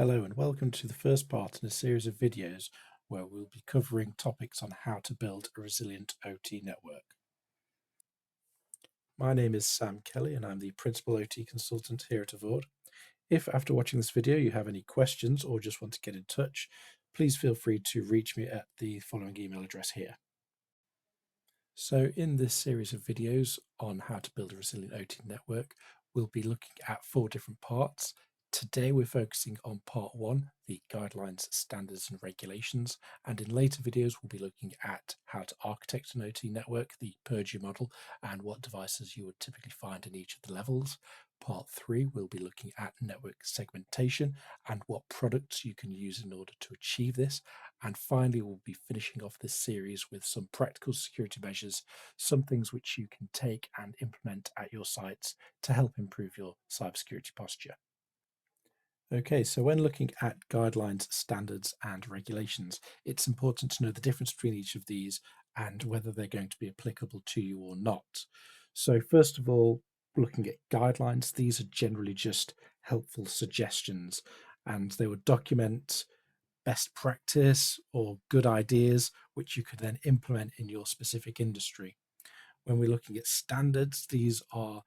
Hello and welcome to the first part in a series of videos where we'll be covering topics on how to build a resilient OT network. My name is Sam Kelly and I'm the Principal OT Consultant here at Avord. If after watching this video you have any questions or just want to get in touch, please feel free to reach me at the following email address here. So in this series of videos on how to build a resilient OT network, we'll be looking at 4 different parts. Today we're focusing on part 1, the guidelines, standards and regulations, and in later videos we'll be looking at how to architect an OT network, the Purview model, and what devices you would typically find in each of the levels. Part 3 we'll be looking at network segmentation and what products you can use in order to achieve this. And finally, we'll be finishing off this series with some practical security measures, some things which you can take and implement at your sites to help improve your cybersecurity posture. Okay, so when looking at guidelines, standards, and regulations, it's important to know the difference between each of these and whether they're going to be applicable to you or not. So, first of all, looking at guidelines, these are generally just helpful suggestions and they would document best practice or good ideas which you could then implement in your specific industry. When we're looking at standards, these are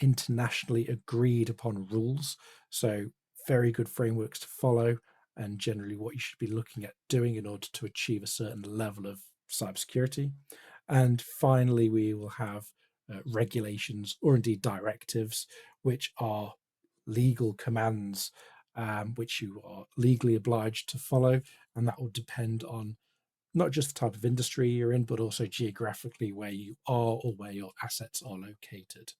internationally agreed upon rules, so very good frameworks to follow and generally what you should be looking at doing in order to achieve a certain level of cybersecurity. And finally, we will have regulations or indeed directives, which are legal commands which you are legally obliged to follow, and that will depend on not just the type of industry you're in, but also geographically where you are or where your assets are located.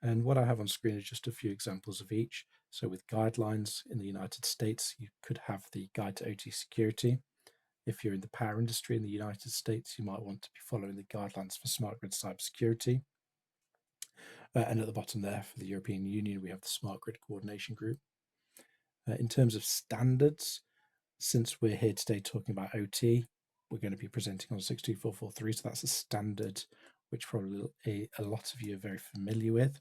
And what I have on screen is just a few examples of each. So with guidelines in the United States, you could have the Guide to OT Security. If you're in the power industry in the United States, you might want to be following the guidelines for smart grid cybersecurity. And at the bottom there for the European Union, we have the Smart Grid Coordination Group. In terms of standards, since we're here today talking about OT, we're going to be presenting on 62443, so that's a standard which probably a lot of you are very familiar with.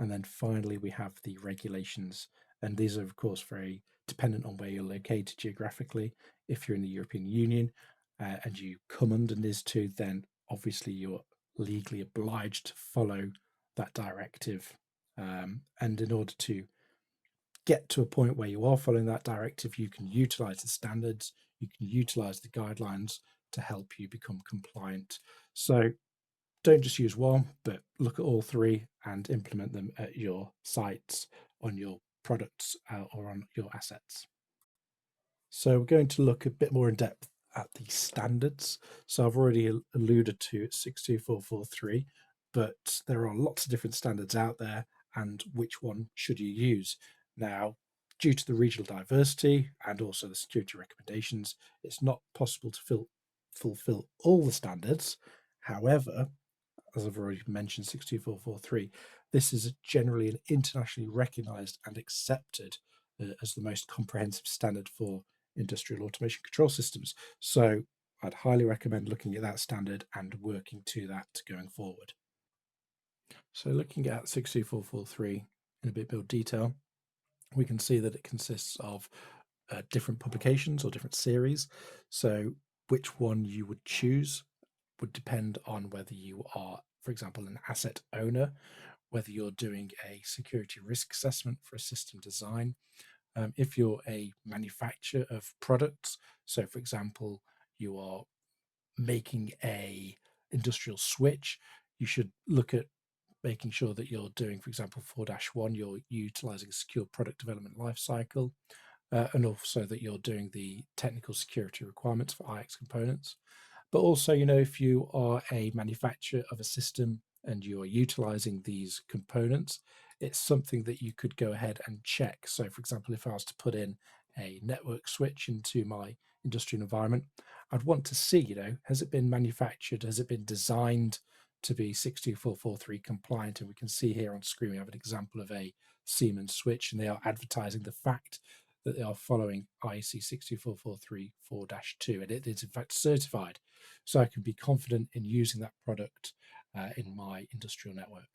And then finally, we have the regulations, and these are, of course, very dependent on where you're located geographically. If you're in the European Union and you come under NIS2, then obviously you're legally obliged to follow that directive. And in order to get to a point where you are following that directive, you can utilize the standards, you can utilize the guidelines to help you become compliant. So don't just use one, but look at all 3 and implement them at your sites, on your products, or on your assets. So we're going to look a bit more in depth at the standards. So I've already alluded to 62443, but there are lots of different standards out there, and which one should you use? Now, due to the regional diversity and also the security recommendations, it's not possible to fulfill all the standards. However, as I've already mentioned, 62443, this is generally an internationally recognized and accepted as the most comprehensive standard for industrial automation control systems. So I'd highly recommend looking at that standard and working to that going forward. So looking at 62443 in a bit more detail, we can see that it consists of different publications or different series. So which one you would choose would depend on whether you are, for example, an asset owner, whether you're doing a security risk assessment for a system design. If you're a manufacturer of products, so for example, you are making a industrial switch, you should look at making sure that you're doing, for example, 4-1, you're utilizing a secure product development lifecycle, and also that you're doing the technical security requirements for IX components. But also, if you are a manufacturer of a system and you are utilizing these components, it's something that you could go ahead and check. So, for example, if I was to put in a network switch into my industrial environment, I'd want to see, has it been manufactured? Has it been designed to be 62443 compliant? And we can see here on screen, we have an example of a Siemens switch, and they are advertising the fact that they are following IEC 62443 4-2, and it is in fact certified. So I can be confident in using that product in my industrial network.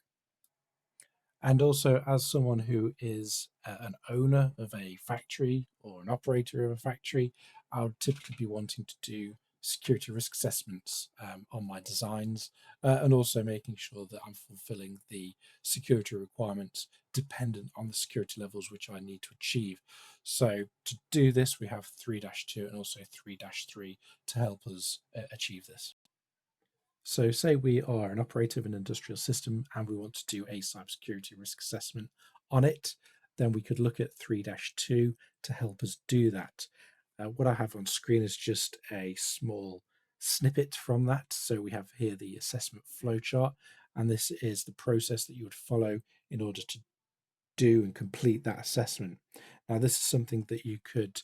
And also, as someone who is an owner of a factory or an operator of a factory, I would typically be wanting to do security risk assessments on my designs, and also making sure that I'm fulfilling the security requirements dependent on the security levels which I need to achieve. So to do this, we have 3-2 and also 3-3 to help us achieve this. So say we are an operator of an industrial system and we want to do a cybersecurity risk assessment on it, then we could look at 3-2 to help us do that. What I have on screen is just a small snippet from that. So we have here the assessment flowchart, and this is the process that you would follow in order to do and complete that assessment. Now, this is something that you could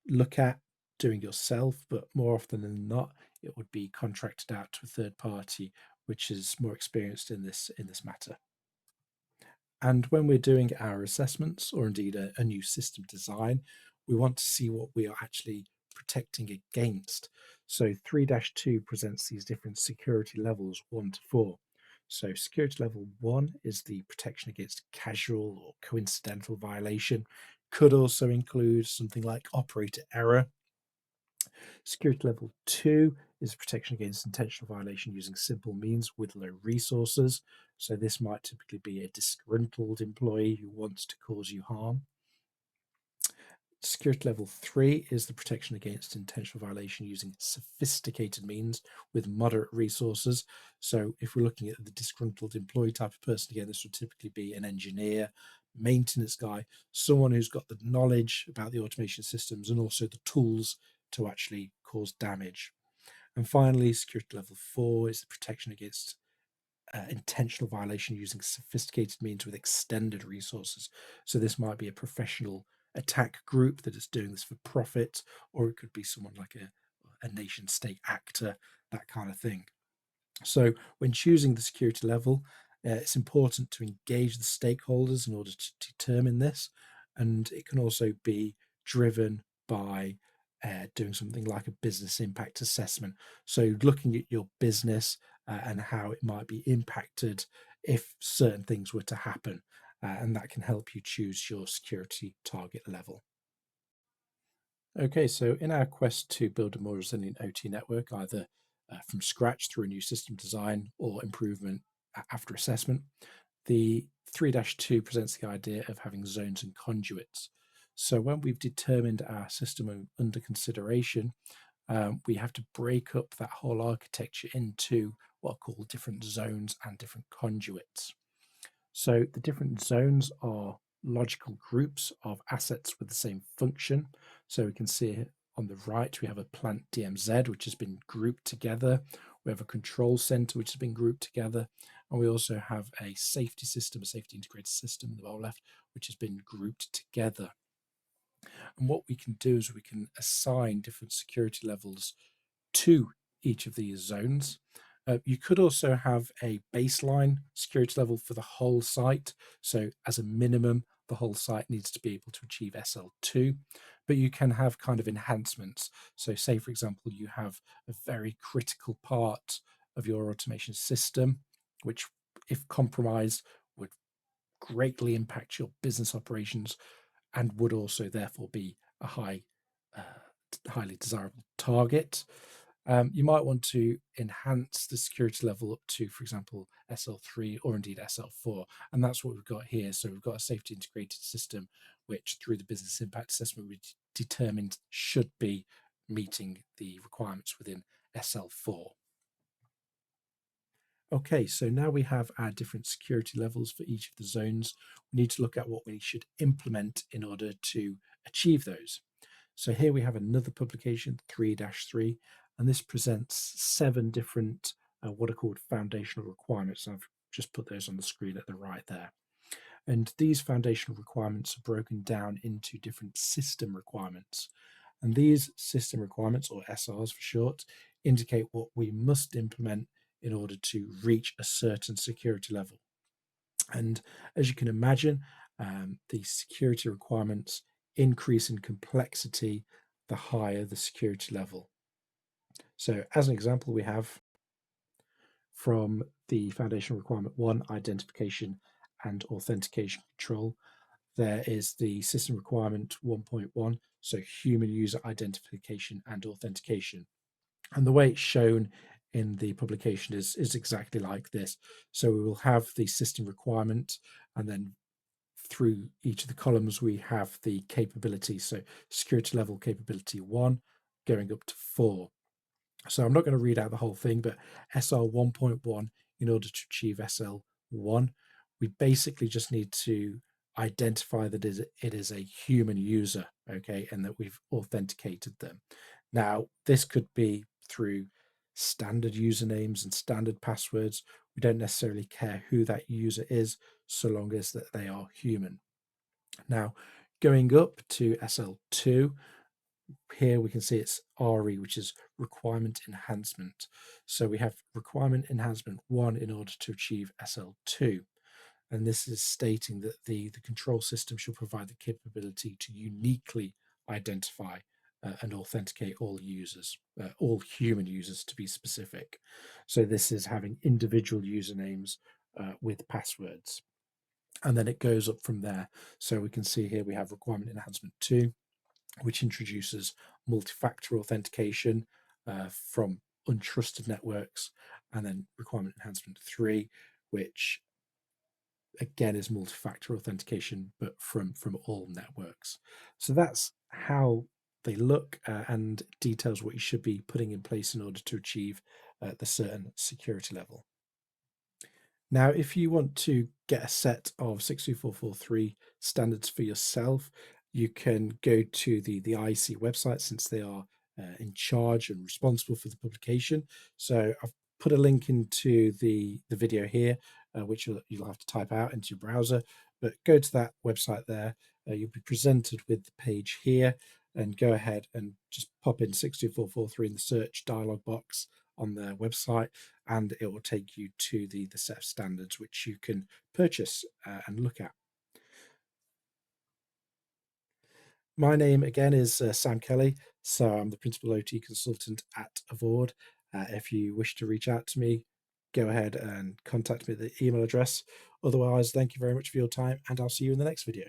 look at doing yourself, but more often than not, it would be contracted out to a third party, which is more experienced in this matter. And when we're doing our assessments, or indeed a new system design, we want to see what we are actually protecting against. So 3-2 presents these different security levels 1 to 4. So security level 1 is the protection against casual or coincidental violation. Could also include something like operator error. Security level 2 is protection against intentional violation using simple means with low resources. So this might typically be a disgruntled employee who wants to cause you harm. Security level 3 is the protection against intentional violation using sophisticated means with moderate resources. So if we're looking at the disgruntled employee type of person, again, this would typically be an engineer, maintenance guy, someone who's got the knowledge about the automation systems and also the tools to actually cause damage. And finally, security level 4 is the protection against intentional violation using sophisticated means with extended resources. So this might be a professional attack group that is doing this for profit, or it could be someone like a nation state actor, that kind of thing. So when choosing the security level, it's important to engage the stakeholders in order to determine this. And it can also be driven by doing something like a business impact assessment. So looking at your business and how it might be impacted if certain things were to happen. And that can help you choose your security target level. Okay, so in our quest to build a more resilient OT network, either from scratch through a new system design or improvement after assessment, the 3-2 presents the idea of having zones and conduits. So when we've determined our system under consideration, we have to break up that whole architecture into what are called different zones and different conduits. So the different zones are logical groups of assets with the same function. So we can see on the right, we have a plant DMZ, which has been grouped together. We have a control center, which has been grouped together. And we also have a safety system, a safety integrated system in the bottom left, which has been grouped together. And what we can do is we can assign different security levels to each of these zones. You could also have a baseline security level for the whole site. So as a minimum, the whole site needs to be able to achieve SL2, but you can have kind of enhancements. So say, for example, you have a very critical part of your automation system, which if compromised would greatly impact your business operations and would also therefore be a highly desirable target. You might want to enhance the security level up to, for example, SL3 or indeed SL4. And that's what we've got here. So we've got a safety integrated system, which through the business impact assessment, we determined should be meeting the requirements within SL4. Okay, so now we have our different security levels for each of the zones. We need to look at what we should implement in order to achieve those. So here we have another publication, 3-3, and this presents 7 different what are called foundational requirements. I've just put those on the screen at the right there. And these foundational requirements are broken down into different system requirements. And these system requirements, or SRs for short, indicate what we must implement in order to reach a certain security level. And as you can imagine, the security requirements increase in complexity the higher the security level. So as an example, we have from the foundational requirement 1, identification and authentication control. There is the system requirement 1.1, so human user identification and authentication. And the way it's shown in the publication is exactly like this. So we will have the system requirement, and then through each of the columns we have the capability. So security level capability 1 going up to 4. So I'm not going to read out the whole thing, but SL 1.1, in order to achieve SL1, we basically just need to identify that it is a human user, okay, and that we've authenticated them. Now, this could be through standard usernames and standard passwords. We don't necessarily care who that user is, so long as that they are human. Now, going up to SL2, here we can see it's RE, which is requirement enhancement. So we have requirement enhancement 1 in order to achieve SL2. And this is stating that the control system should provide the capability to uniquely identify and authenticate all users, all human users to be specific. So this is having individual usernames with passwords. And then it goes up from there. So we can see here we have requirement enhancement 2, which introduces multi-factor authentication from untrusted networks, and then requirement enhancement 3, which again is multi-factor authentication, but from all networks. So that's how they look and details what you should be putting in place in order to achieve the certain security level. Now, if you want to get a set of 62443 standards for yourself, you can go to the IEC website, since they are in charge and responsible for the publication. So I've put a link into the video here, which you'll have to type out into your browser, but go to that website there. You'll be presented with the page here, and go ahead and just pop in 62443 in the search dialog box on their website, and it will take you to the set of standards which you can purchase and look at. My name again is Sam Kelly, so I'm the principal OT consultant at Avord. If you wish to reach out to me, go ahead and contact me at the email address. Otherwise, thank you very much for your time, and I'll see you in the next video.